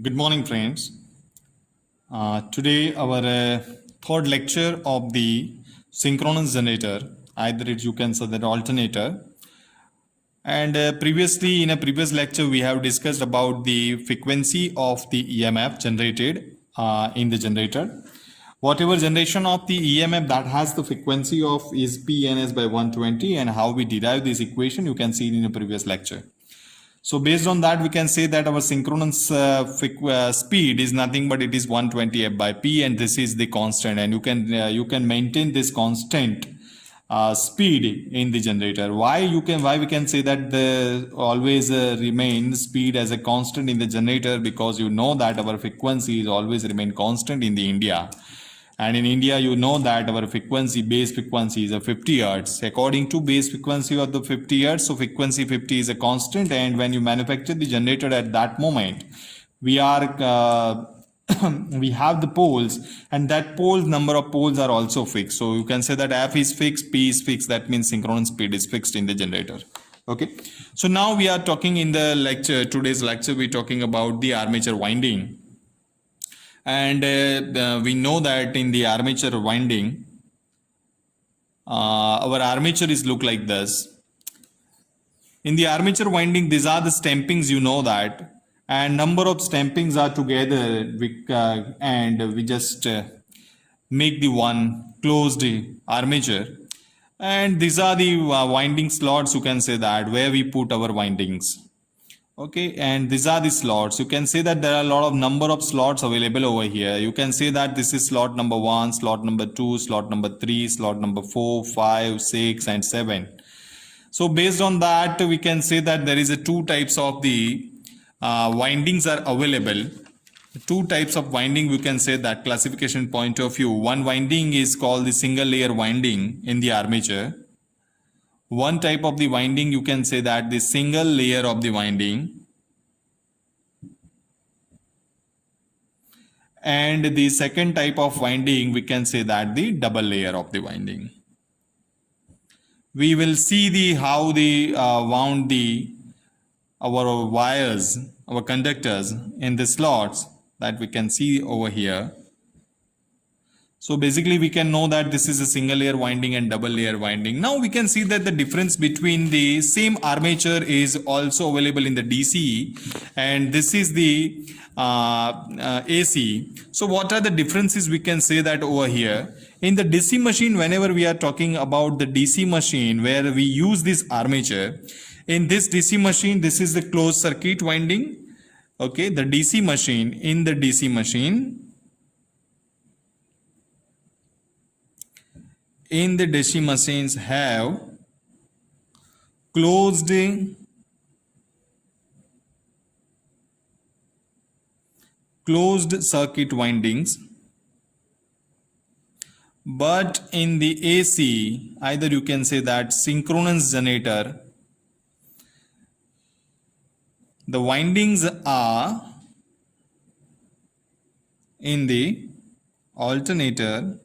Good morning, friends. Today, our third lecture of the synchronous generator, either you can say that alternator. And previously, in a previous lecture, we have discussed about the frequency of the EMF generated in the generator. Whatever generation of the EMF that has the frequency of is PNS by 120, and how we derive this equation, you can see it in a previous lecture. So based on that, we can say that our synchronous speed is nothing but it is 120 F by P, and this is the constant, and you can maintain this constant speed in the generator. Why we can say that the always remain speed as a constant in the generator? Because you know that our frequency is always remain constant in the India. And in India, you know that our base frequency is a 50 Hertz. According to base frequency of the 50 Hertz, so frequency 50 is a constant. And when you manufacture the generator at that moment, we have the poles, and that number of poles are also fixed. So you can say that F is fixed, P is fixed. That means synchronous speed is fixed in the generator. Okay. So now we are talking in the lecture, today's lecture, we're talking about the armature winding. And we know that in the armature winding, our armature is look like this. In the armature winding, these are the stampings, you know that, and number of stampings are together, and we just make the one closed armature. And these are the winding slots, you can say that, where we put our windings. Okay, and these are the slots. You can say that there are a lot of number of slots available over here. You can say that this is slot number 1, slot number 2, slot number 3, slot number 4, 5, 6, and 7. So based on that, we can say that there is a two types of the windings are available. Two types of winding, we can say that classification point of view. One winding is called the single layer winding in the armature. One type of the winding, you can say that the single layer of the winding, and the second type of winding, we can say that the double layer of the winding. We will see how they wound our wires, our conductors in the slots that we can see over here. So basically we can know that this is a single layer winding and double layer winding. Now we can see that the difference between the same armature is also available in the DC, and this is the AC. So what are the differences? We can say that over here in the DC machine, whenever we are talking about the DC machine where we use this armature, in this DC machine, this is the closed circuit winding. Okay, the DC machine, in the DC machine, in the DC machines have closed circuit windings, but in the AC, either you can say that synchronous generator, the windings are in the alternator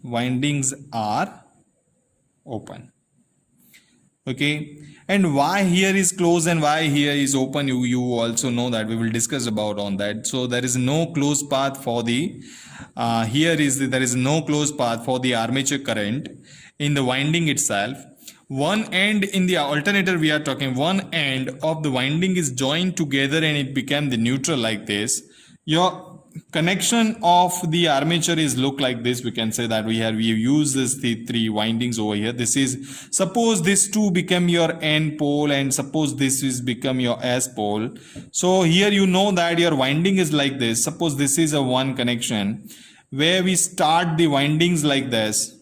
windings are open. Okay, and why here is closed and why here is open, you also know that, we will discuss about on that. So there is no closed path for the there is no closed path for the armature current in the winding itself. One end in the alternator, we are talking one end of the winding is joined together and it became the neutral like this. Your connection of the armature is look like this. We can say that we use the three windings over here. This is, suppose this two become your N pole, and suppose this is become your S pole. So here you know that your winding is like this. Suppose this is a one connection where we start the windings like this.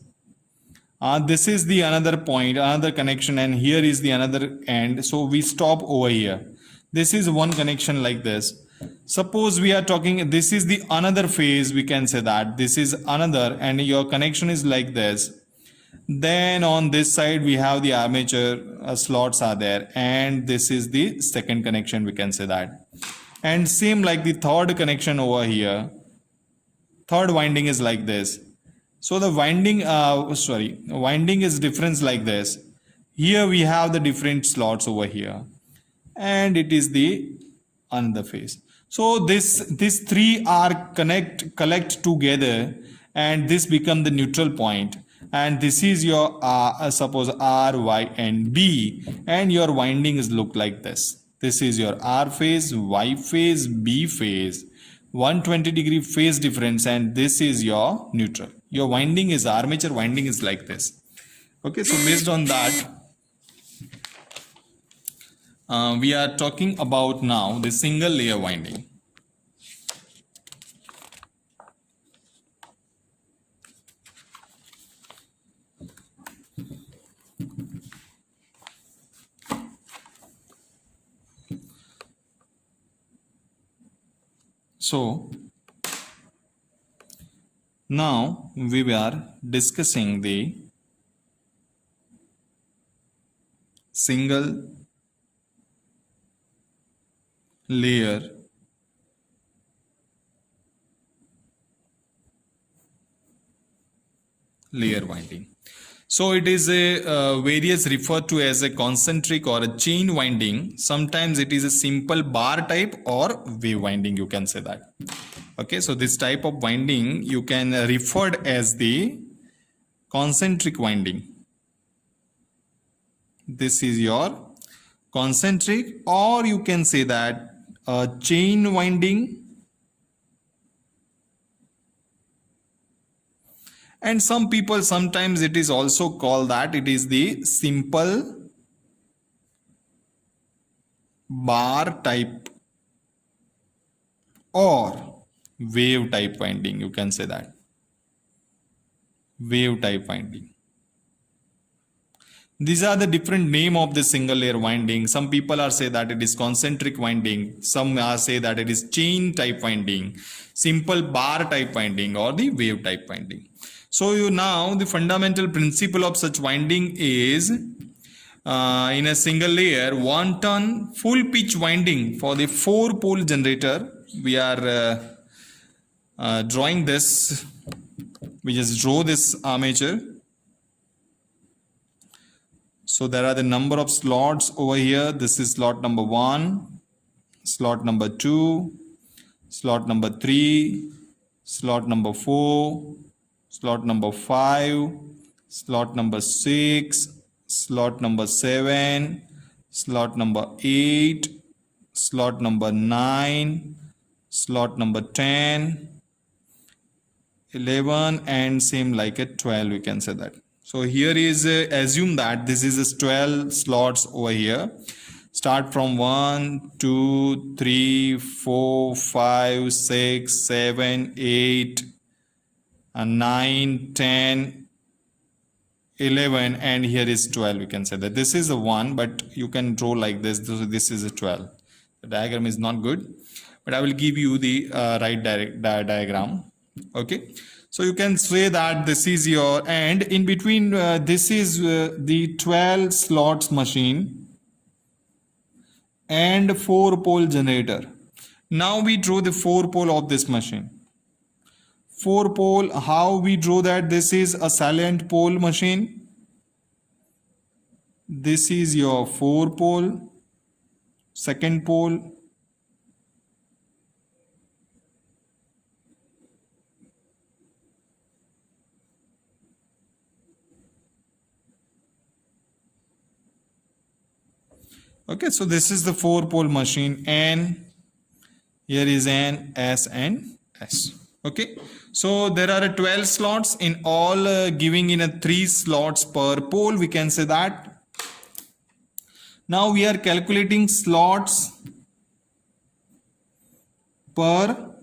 This is the another point, another connection, and here is the another end. So we stop over here. This is one connection like this. Suppose we are talking, this is the another phase, we can say that this is another, and your connection is like this. Then on this side we have the armature slots are there, and this is the second connection, we can say that. And same like the third connection over here. Third winding is like this. So the winding is different like this. Here we have the different slots over here, and it is the another phase. So this three are collect together, and this become the neutral point. And this is your suppose R, Y, and B, and your winding is look like this. This is your R phase, Y phase, B phase, 120-degree phase difference, and this is your neutral. Your winding is armature winding is like this. Okay, so based on that, we are talking about now the single layer winding. So now we are discussing the single layer winding. So it is a various referred to as a concentric or a chain winding. Sometimes it is a simple bar type or wave winding, you can say that. Okay, so this type of winding you can referred as the concentric winding. This is your concentric, or you can say that chain winding. And some people, sometimes it is also called that it is the simple bar type or wave type winding, you can say that. Wave type winding. These are the different name of the single layer winding. Some people are say that it is concentric winding. Some are say that it is chain type winding, simple bar type winding, or the wave type winding. So you now the fundamental principle of such winding is in a single layer 1 ton full pitch winding for the 4-pole generator. We are drawing this. We just draw this armature. So there are the number of slots over here. This is slot number 1, slot number 2, slot number 3, slot number 4, slot number 5, slot number 6, slot number 7, slot number 8, slot number 9, slot number 10, 11, and same like a 12, we can say that. So here is assume that this is 12 slots over here. Start from 1, 2, 3, 4, 5, 6, 7, 8, 9, 10, 11, and here is 12. We can say that this is a 1, but you can draw like this. This is a 12. The diagram is not good, but I will give you the right diagram. Okay, so you can say that this is your, and in between this is the 12 slots machine and 4-pole generator. Now we draw the 4-pole of this machine. 4-pole, how we draw that? This is a salient pole machine. This is your 4-pole, second pole, okay, so this is the 4-pole machine, N, here is N, S, and S. Okay, so there are 12 slots in all, giving in a 3 slots per pole, we can say that. Now we are calculating slots per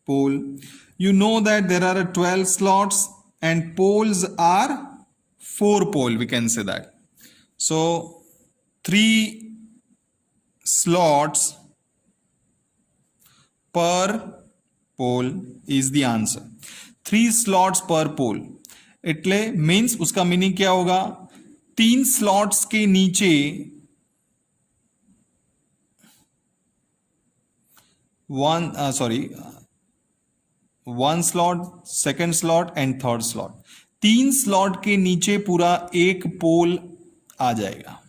pole. You know that there are 12 slots and poles are 4 pole, we can say that. So 3 slots per pole is the answer. 3 slots per pole એટલે means उसका meaning क्या होगा? 3 slots के नीचे 1 1 slot, second slot and third slot. 3 slot के नीचे पूरा एक पोल आ जाएगा.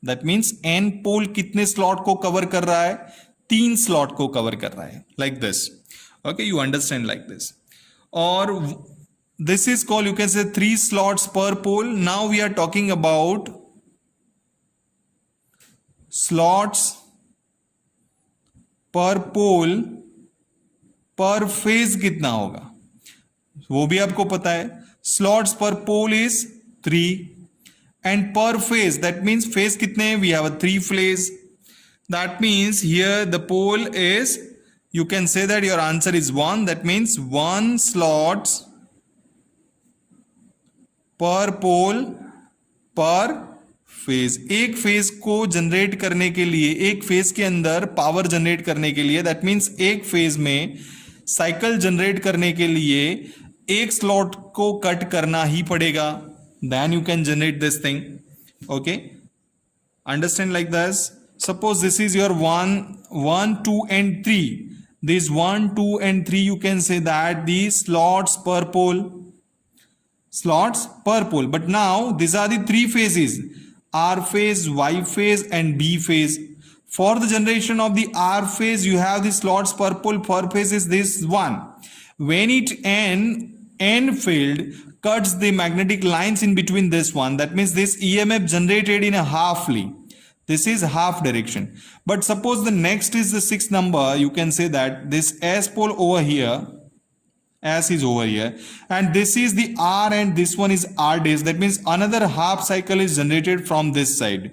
दैट मीन्स n पोल कितने स्लॉट को कवर कर रहा है? 3 स्लॉट को कवर कर रहा है. Like this. Okay, you understand like this. और this is called, you can say, 3 slots per pole. Now we are talking about slots per pole per phase कितना होगा वो भी आपको पता है. slots per pole is 3 and per phase, that means phase कितने हैं? We have a 3 phase. That means here the pole is, you can say that your answer is 1. That means 1 slots पर पोल पर फेज. एक phase को generate करने के लिए, एक फेज के अंदर पावर जनरेट करने के लिए, दैट मीन्स एक फेज में साइकिल जनरेट करने के लिए एक स्लॉट को कट करना ही पड़ेगा. Then you can generate this thing. Okay, understand like this. Suppose this is your 1, 2 and 3. This 1, 2 and 3, you can say that the slots per pole. Slots per pole. But now these are the 3 phases: R phase, Y phase and B phase. For the generation of the R phase, you have the slots per pole per phase is this one. When it N field cuts the magnetic lines in between this one, that means this EMF generated in a halfly. This is half direction. But suppose the next is the 6th number, you can say that this S pole over here, S is over here, and this is the R and this one is R dash. That means another half cycle is generated from this side.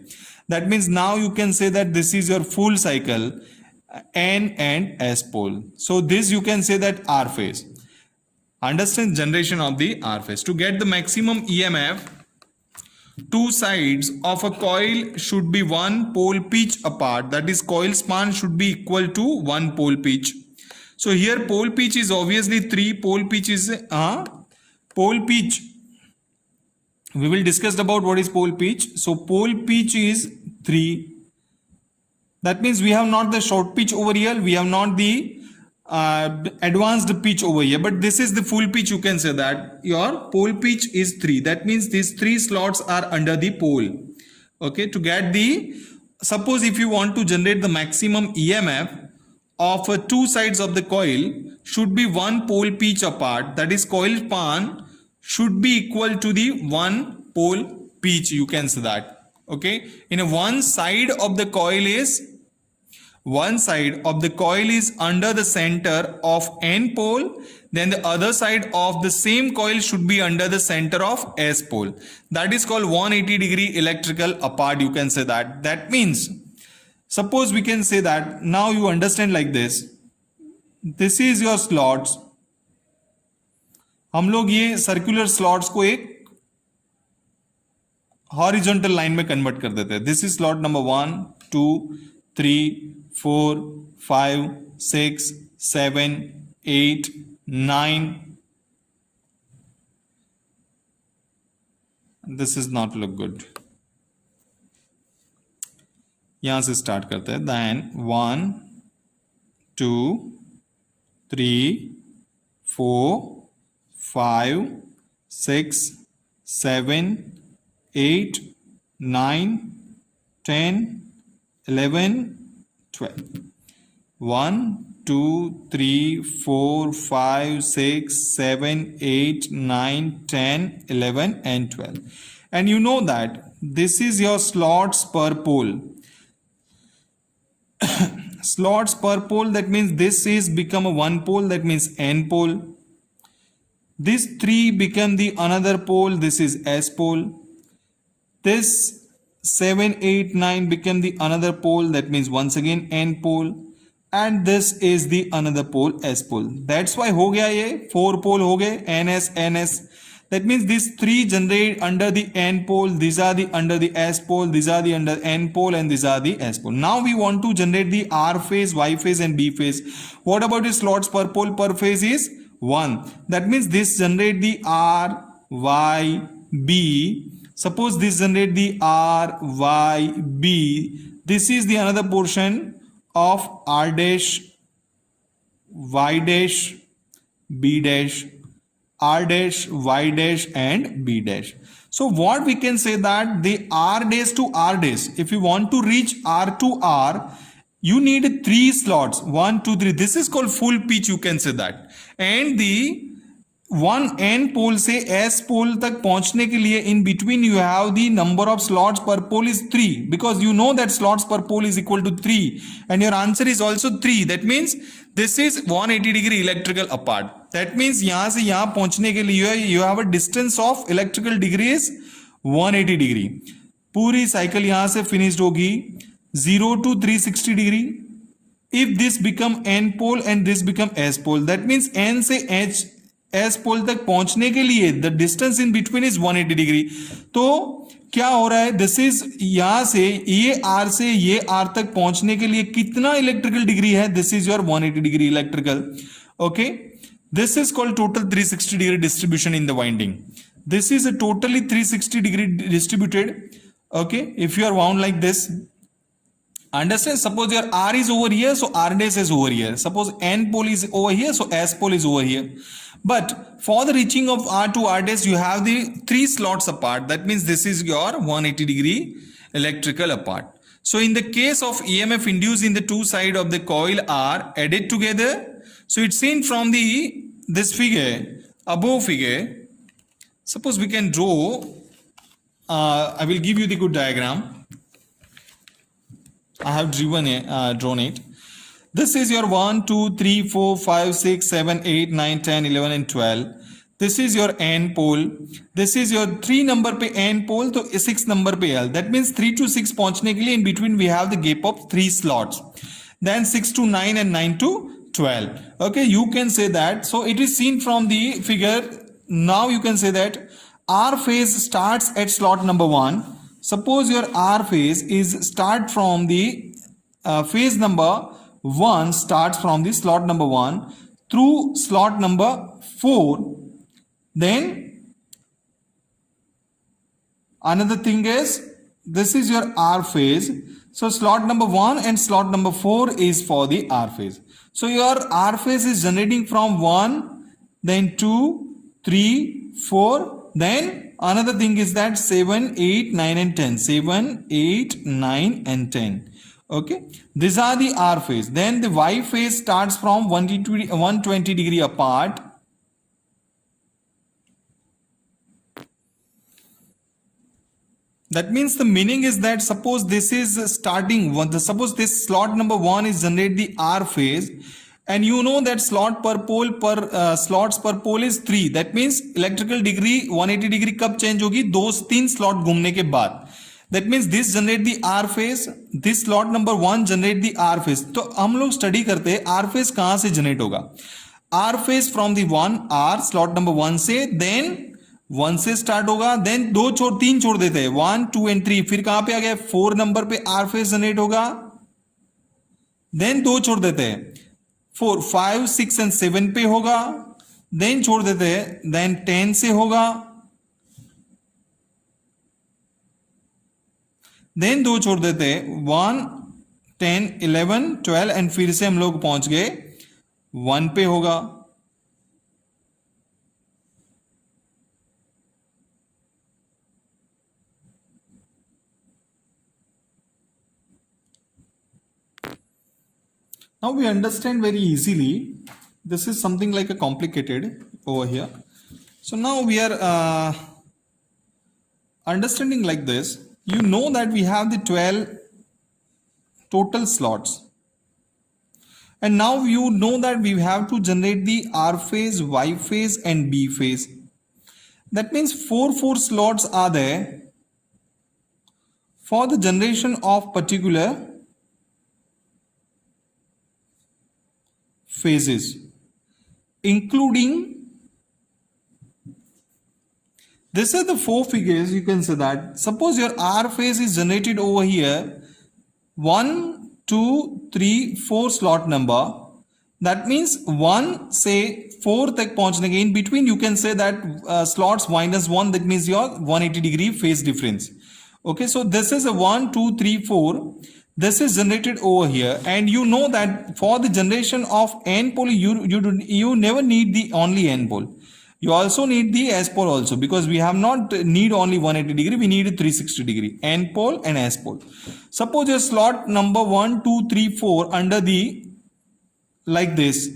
That means now you can say that this is your full cycle, N and S pole. So this you can say that R phase. Understand generation of the R phase. To get the maximum EMF, 2 sides of a coil should be 1 pole pitch apart. That is, coil span should be equal to 1 pole pitch. So here pole pitch is obviously 3. Pole pitch is pole pitch. We will discuss about what is pole pitch. So pole pitch is 3. That means we have not the short pitch over here. We have not the advanced pitch over here. But this is the full pitch. You can say that your pole pitch is 3. That means these 3 slots are under the pole. Okay. To get the, suppose if you want to generate the maximum EMF of 2 sides of the coil should be 1 pole pitch apart. That is, coil span should be equal to the 1 pole pitch. You can say that. Okay. In one side of the coil is under the center of N pole. Then the other side of the same coil should be under the center of S pole. That is called 180-degree electrical apart. You can say that. That means, suppose we can say that now you understand like this. This is your slots. हम लोग ये circular slots को एक horizontal line में convert कर देते हैं. This is slot number 1, 2, 3, 4, 5, 6, 7, 8, 9. This is not look good. यहां से स्टार्ट करते हैं. Then 1, 2, 3, 4, 5, 6, 7, 8, 9, 10, 11, 12. 1, 2, 3, 4, 5, 6, 7, 8, 9, 10, 11 and 12. And you know that this is your slots per pole. Slots per pole, that means this is become a 1 pole, that means N pole. This 3 become the another pole, this is S pole. This 7, 8, 9 become the another pole, that means once again N pole. And this is the another pole, S pole. That's why हो गया ये 4 pole हो गए, NS, NS. That means these 3 generate under the N pole, these are the under the S pole, these are the under N pole and these are the S pole. Now we want to generate the R phase, Y phase and B phase. What about the slots per pole per phase is 1. That means this generate the R, Y, B. Suppose this generate the R, Y, B. This is the another portion of R dash, Y dash, B dash, R dash, Y dash, and B dash. So what we can say that the R dash to R dash, if you want to reach R to R, you need 3 slots. 1, 2, 3. This is called full pitch, you can say that. And the one N pole से S pole तक पहुंचने के लिए in between you have the number of slots per pole is 3 because you know that slots per pole is equal to 3 and your answer is also 3. That means this is 180 degree electrical apart. That means यहां से यहां पहुंचने के लिए you have a distance of electrical degree is 180 degree. पूरी cycle यहां से finished होगी 0 to 360 degree. If this become N pole and this become S pole, that means N से एच एस पोल तक पहुंचने के लिए the distance in between is 180 degree. तो क्या हो रहा है, दिस इज यहां से ये आर से ये आर तक पहुंचने के लिए कितना इलेक्ट्रिकल डिग्री है, this is your 180 degree electrical. Okay, this is called total 360 degree distribution in the winding. This is a totally 360 degree distributed. Okay, if you are wound like this, understand, suppose your R is over here, so R dash is over here. Suppose N pole is over here, so S pole is over here. But for the reaching of R to R dash, you have the 3 slots apart. That means this is your 180 degree electrical apart. So in the case of EMF induced in the two sides of the coil are added together. So it's seen from this figure, above figure. Suppose we can draw, I will give you the good diagram. I have drawn it. This is your 1, 2, 3, 4, 5, 6, 7, 8, 9, 10, 11 and 12. This is your N pole. This is your 3 number पे N pole, तो 6 number पे L. That means 3 to 6 पहुंचने के लिए in between we have the gap of 3 slots. Then 6 to 9 and 9 to 12. Okay, you can say that. So it is seen from the figure. Now you can say that R phase starts at slot number 1. Suppose your R phase is start from the phase number 1 starts from the slot number 1 through slot number 4. Then another thing is this is your R phase. So slot number 1 and slot number 4 is for the R phase. So your R phase is generating from 1, then 2, 3, 4. Then another thing is that 7, 8, 9 and 10. 7, 8, 9 and 10. Okay, these are the R phase. Then the Y phase starts from 120 degree apart. That means the meaning is that suppose this is starting, suppose this slot number 1 is generate the R phase, and you know that slot per pole slots per pole is 3. That means electrical degree 180 degree कब change होगी, 2-3 slot घूमने के बाद. That means this generate the R phase, this slot number 1 generate the R phase. तो हम लोग study करते हैं R phase कहां से जनरेट होगा. R phase from the 1 R slot number 1 से, then 1 से स्टार्ट होगा, देन 3 छोड़ देते हैं, 1, 2 and 3. फिर कहां पे आ गया, 4 नंबर पे R phase जनरेट होगा, देन 2 छोड़ देते हैं, 4, 5, 6 and 7 पे होगा, देन छोड़ देते हैं, देन 10 से होगा, देन 2 छोड़ देते हैं, 1, 10, 11, 12 एंड फिर से हम लोग पहुंच गए 1 पे होगा. Now we understand very easily. This is something like a complicated over here. So now we are understanding like this. You know that we have the 12 total slots, and now you know that we have to generate the R phase, Y phase and B phase. That means 4 slots are there for the generation of particular phases, including these are the 4 figures. You can say that suppose your R phase is generated over here 1, 2, 3, 4 slot number. That means 1 say 4 तक पहुंचने के in between you can say that slots -1, that means your 180 degree phase difference. Okay, so this is a 1, 2, 3, 4. this is generated over here, and you know that for the generation of n pole you never need the only n pole, you also need the s pole also, because we have not need only 180 degree, we need 360 degree, n pole and s pole. Suppose your slot number 1 2 3 4 under the like this,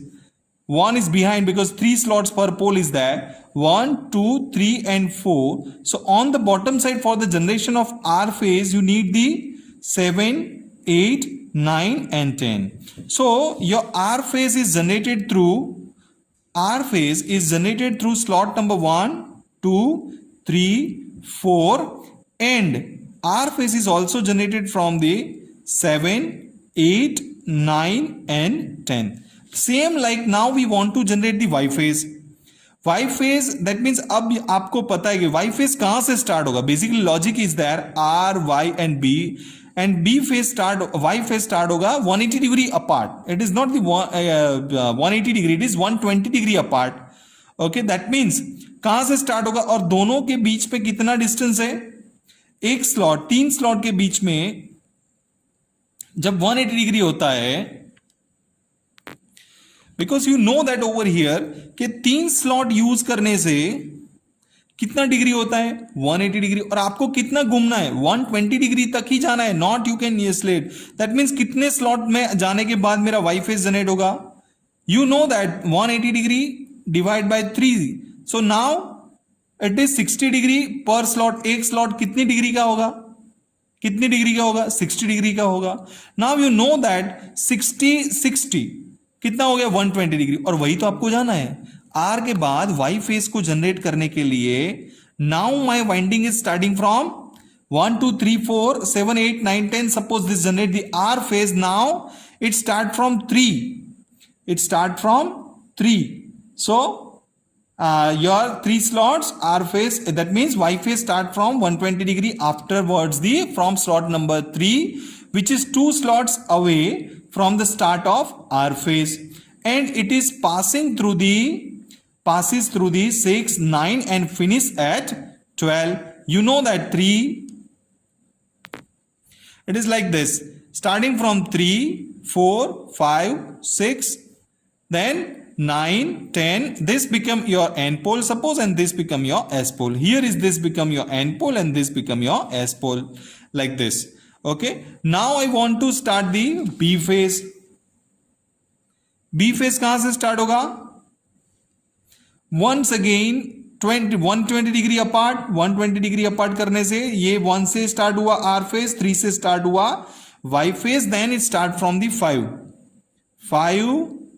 one is behind because 3 slots per pole is there, 1 2 3 and 4. So on the bottom side for the generation of R phase you need the 7 8 9 and 10. So your R phase is generated through slot number 1 2 3 4, and R phase is also generated from the 7 8 9 and 10. Same like now we want to generate the Y phase. Y phase, that means अब आपको पता है कि Y phase कहाँ से start होगा. Basically logic is there, R, Y and B, and Y phase start होगा 180 degree apart. It is not the 180 degree, it is 120 degree apart. Okay, that means कहाँ से start होगा और दोनों के बीच पे कितना distance है, एक slot 3 slot के बीच में जब 180 degree होता है, because you know that over here कि 3 स्लॉट यूज करने से कितना डिग्री होता है 180 डिग्री, और आपको कितना घूमना है 120 डिग्री तक ही जाना है, not you can slate. That means कितने स्लॉट में जाने के बाद मेरा वाई फेज जनरेट होगा, you know that 180 degree divide by 3, so now it is 60 degree पर स्लॉट. एक स्लॉट कितनी डिग्री का होगा, 60 डिग्री का होगा. नाउ यू नो दैट 60 कितना हो गया 120 डिग्री, और वही तो आपको जाना है. आर के बाद वाई फेज को जनरेट करने के लिए now my winding is starting from 1 2 3 4 7 8 9 10. Suppose this generate the R phase. Now it start from 3. So your 3 slots R phase, that means Y phase start from 120 degree, afterwards from slot number 3, which is 2 slots away from the start of R phase, and it is passes through the 6 9 and finish at 12. You know that 3, it is like this, starting from 3 4 5 6, then 9 10, this become your n pole suppose, and this become your s pole. Here is this become your n pole and this become your s pole, like this. Okay, now I want to start the B phase. B phase कहां से start होगा, once again 120 degree apart. 120 degree apart करने से ये 1 से start हुआ R phase, 3 से start हुआ Y phase, then it start from the 5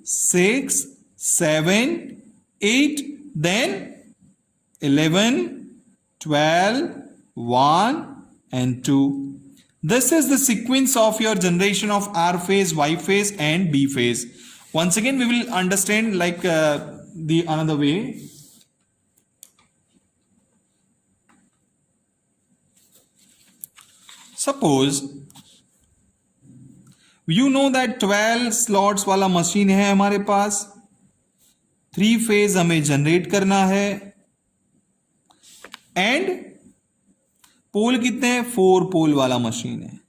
6 7 8, then 11 12 1 and 2. This is the sequence of your generation of R phase, Y phase and B phase. Once again we will understand like the another way. Suppose you know that 12 slots वाला machine है हमारे पास, 3 phase हमें generate करना है, and pole कितने हैं, 4 पोल वाला machine है.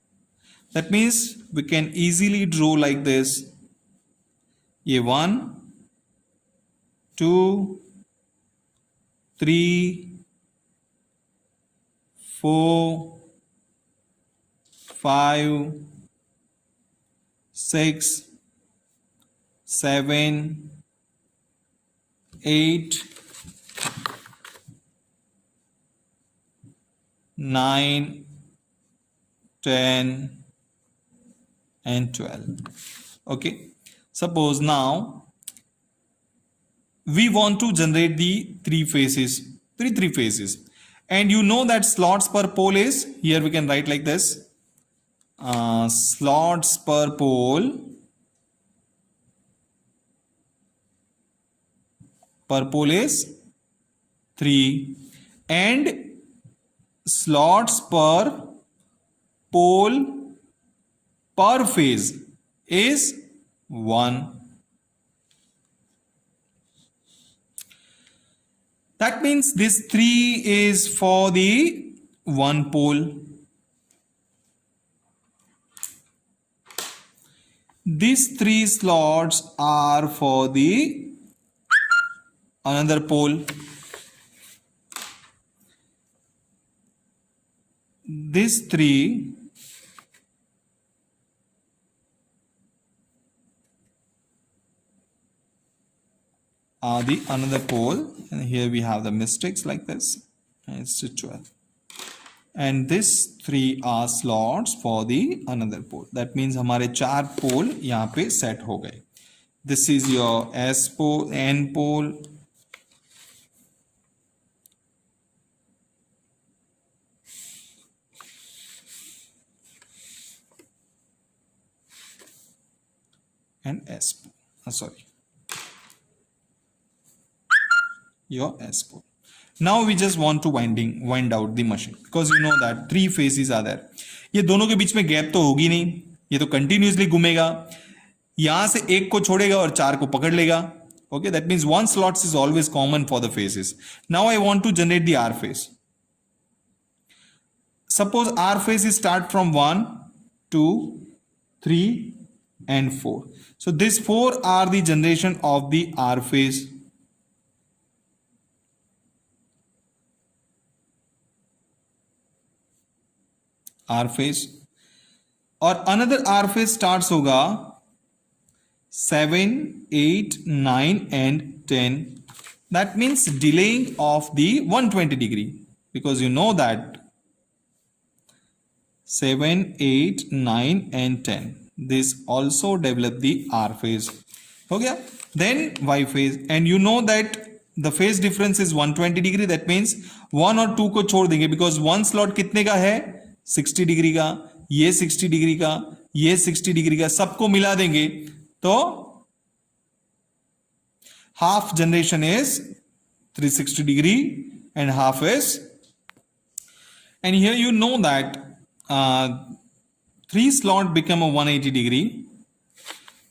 That means we can easily draw like this, ये 1 2 3 4 5 6 7 8 9 10 and 12. Okay, suppose now we want to generate the three phases, and you know that slots per pole is, here we can write like this, slots per pole is 3, and slots per pole per phase is 1. That means this 3 is for the 1 pole. these 3 slots are for the another pole. These 3 are the another pole, and here we have the mistakes like this, and it's 12. And these 3 are slots for the another pole. That means हमारे 4 पोल यहाँ पे set हो गए. This is your S pole, N pole, and S pole. Sorry, your S pole. Now we just want to wind out the machine, because you know that 3 phases are there. ये दोनों के बीच में gap तो होगी नहीं, ये तो continuously घूमेगा. यहां से एक को छोड़ेगा और 4 को पकड़ लेगा. Okay, that means one slot is always common for the phases. Now I want to generate the R phase. Suppose R phase is start from 1, 2, 3 and 4. So these 4 are the generation of the R phase. R phase. और another R phase starts होगा 7, 8, 9 and 10. That means delaying of the 120 degree, because you know that 7, 8, 9 and 10. This also develop the R phase. हो गया. Then Y phase, and you know that the phase difference is 120 degree. That means 1 और 2 को छोड़ देंगे, because one slot कितने का है, 60 degree का, ये 60 डिग्री का, ये 60 डिग्री का, सबको मिला देंगे तो half generation is 360 degree and half is, and here you know that 3 slot become a 180 degree.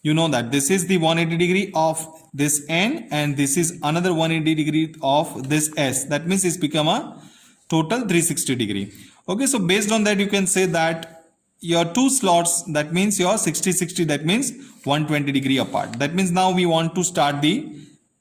You know that this is the 180 degree of this N, and this is another 180 degree of this S. That means it's become a total 360 degree. Okay, so based on that you can say that your 2 slots, that means your 60 60, that means 120 degree apart. That means now we want to start the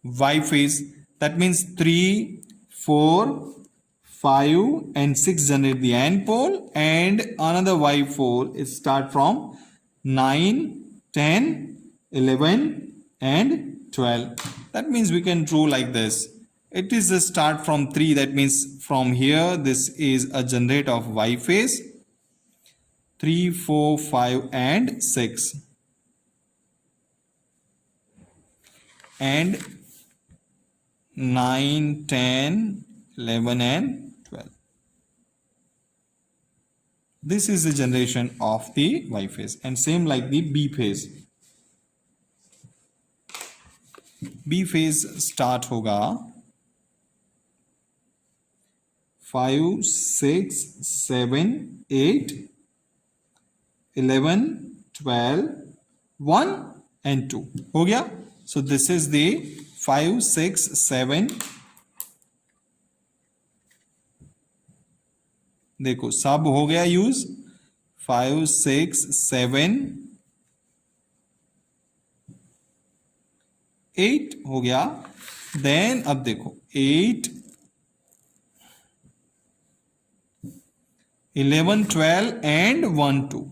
Y phase. That means 3, 4, 5 and 6 generate the N pole, and another Y pole is start from 9, 10, 11 and 12. That means we can draw like this. It is a start from 3. That means from here this is a generate of Y phase. 3, 4, 5 and 6, and 9, 10, 11 and 12. This is the generation of the Y phase, and same like the B phase. B phase start होगा 5, 6, 7, 8, 11, 12, 1 and 2. हो गया. So this is the 5, 6, 7. देखो सब हो गया use. 5, 6, 7, 8 हो गया. Then अब देखो 8, 11, 12 and 1, 2.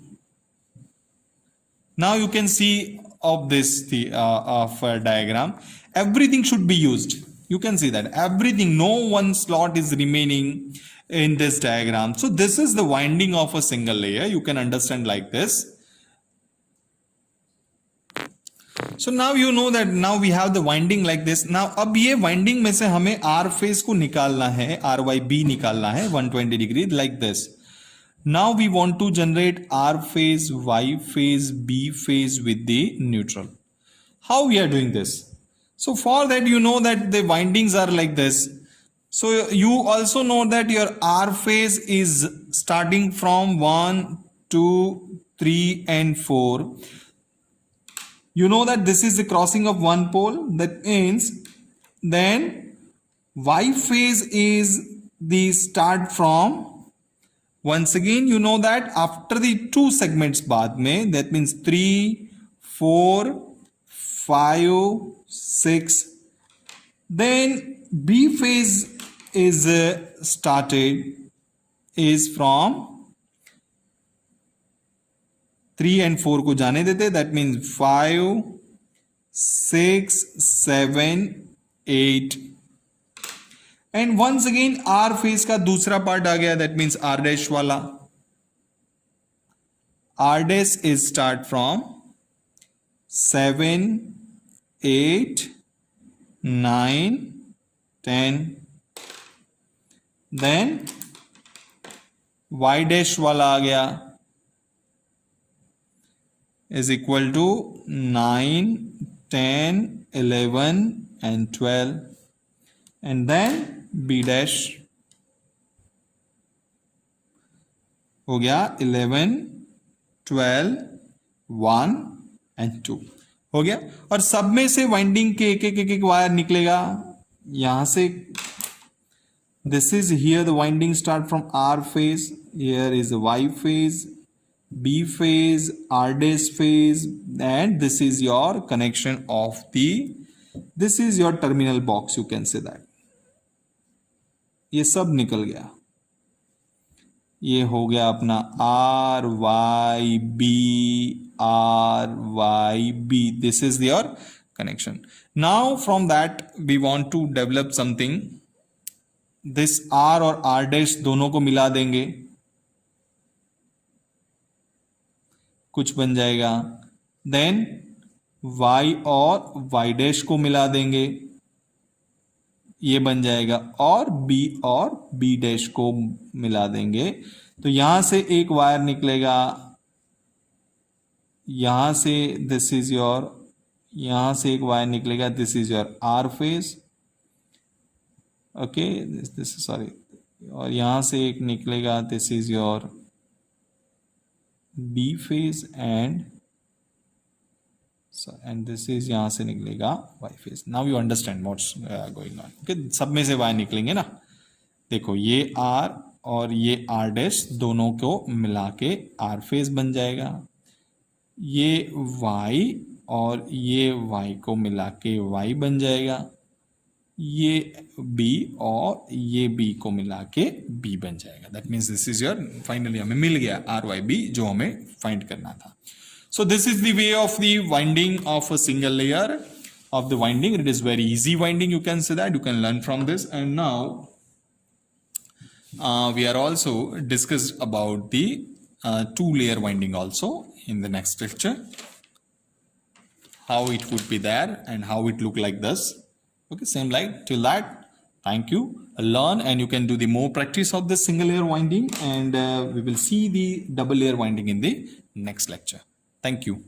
Now you can see of this diagram, everything should be used. You can see that everything, no one slot is remaining in this diagram. So this is the winding of a single layer. You can understand like this. So now you know that now we have the winding like this. Now अब ये winding में से हमें R phase को निकालना है, RYB निकालना है 120 degree like this. Now we want to generate R phase, Y phase, B phase with the neutral. How we are doing this? So for that you know that the windings are like this. So you also know that your R phase is starting from 1, 2, 3 and 4. You know that this is the crossing of one pole. That means then Y phase is the start from, once again you know that after the 2 segments बाद में, that means 3, 4, 5, 6. Then B phase is started is from 3 and 4 को जाने देते, that means 5, 6, 7, 8. And once again R phase का दूसरा part आ गया, that means R dash वाला. R dash is start from 7, 8, 9, 10. Then Y dash वाला आ गया is equal to 9, 10, 11 and 12. And then B dash हो गया 11, 12, 1 and 2 हो गया. और सब में से वाइंडिंग के एक वायर निकलेगा यहां से. This is here the winding start from R phase. Here is the Y phase, B phase, R dash phase, and this is your connection of the, this is your terminal box, you can say that. ये सब निकल गया. ये हो गया अपना R Y B R Y B. This is your connection. Now from that we want to develop something. This R और R dash दोनों को मिला देंगे, कुछ बन जाएगा. Then Y और Y dash को मिला देंगे, ये बन जाएगा. और B dash को मिला देंगे तो यहां से एक वायर निकलेगा, यहां से दिस इज योर, यहां से एक वायर निकलेगा, this is your R phase. Okay, this sorry, और यहां से एक निकलेगा, this is your B phase and this is यहां से निकलेगा Y phase. Now you understand what's going on. Okay, सब में से वायर निकलेंगे ना. देखो ये R और ये R dash दोनों को मिला के R phase बन जाएगा. ये Y और ये Y को मिला के Y बन जाएगा. ये B और ये B को मिला के B बन जाएगा. That means this is your, finally हमें मिल गया RYB जो हमें फाइंड करना था. So this is the way of the winding of a single layer of the winding. It is very easy winding, you can say that. You can learn from this. And now we are also discussed about the two-layer winding also in the next lecture. How it would be there and how it look like this. Okay, same like till that. Thank you. Learn and you can do the more practice of the single layer winding, and we will see the double layer winding in the next lecture. Thank you.